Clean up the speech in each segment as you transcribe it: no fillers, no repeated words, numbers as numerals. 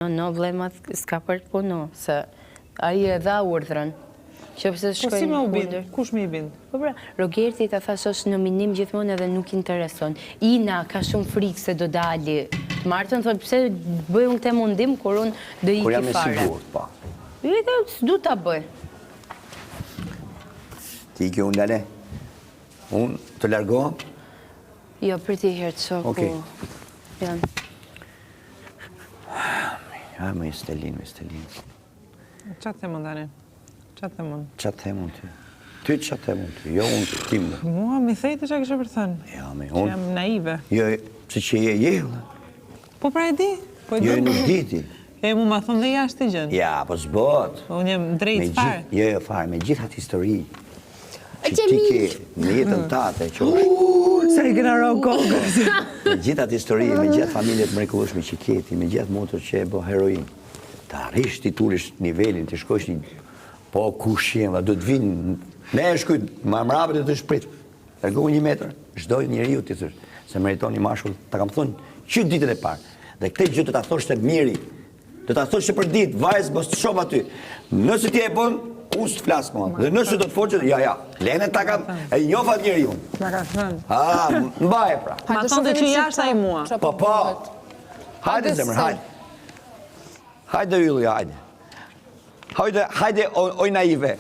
No, vlema s'ka për të punu, se ai e dha urdhrën. Që pse Po si me u bind? Kush me i bind? Po pra, Rogerti ta thash është në minim gjithmonë edhe nuk intereson. Ina ka shumë frikë se do dali. Martën thotë pse bëj unë këtë mundim kur unë do iki fare. Kur jam i sigurt, po. Jo, s'du ta bëj. Ti iki unë lale? Unë të largohem? Jo, për ti herë të shoku. Okej. Janë. Ja, me Stelin. Qatë themon, Dani? Qatë themon? Qatë themon ty? Ty qatë themon ty? Jo, unë të tim. Mua, mi thejtë që kështë për thënë. Ja, me Që unë. jam naive. Jo, se që je, Po pra e di? jo, nuk di ti. E mu ma thonë dhe jashtë të gjënë. Ja, po s'bot. Unë jem drejtë farë. Jo, farë, me gjitha të histori që ti ke në jetën tate, që është. Se i këna ro kokës. Me gjitha të histori, me gjitha familjet mrekullueshme që keti, me gjitha motor që e bo heroin. Ta arrish ti tulish nivelin, të shkojsh një po kushjem, dhe do të vinë, ne e shkujt, ma mrapët e të shprit. Largohu 1 metër, çdo njeriu ti thosh, se meriton një mashkull, ta kam thonë që ditën e parë. Dhe këtë gjë do ta thoshte miri. Do ta thoshte për ditë, vajzë mos të shoh aty. Nëse ti e bën, unë s'të flas më. Dhe nëse do të forçet, ja. Lene ta kam e njoh atë njeriu. Ma ka thënë. Mbaje pra. Ma thonë që jashtë ai mua. Po. Hajde zemër, hajde. Hajde ylli, hajde. Hajde oj naive.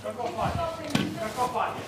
Kërko fali.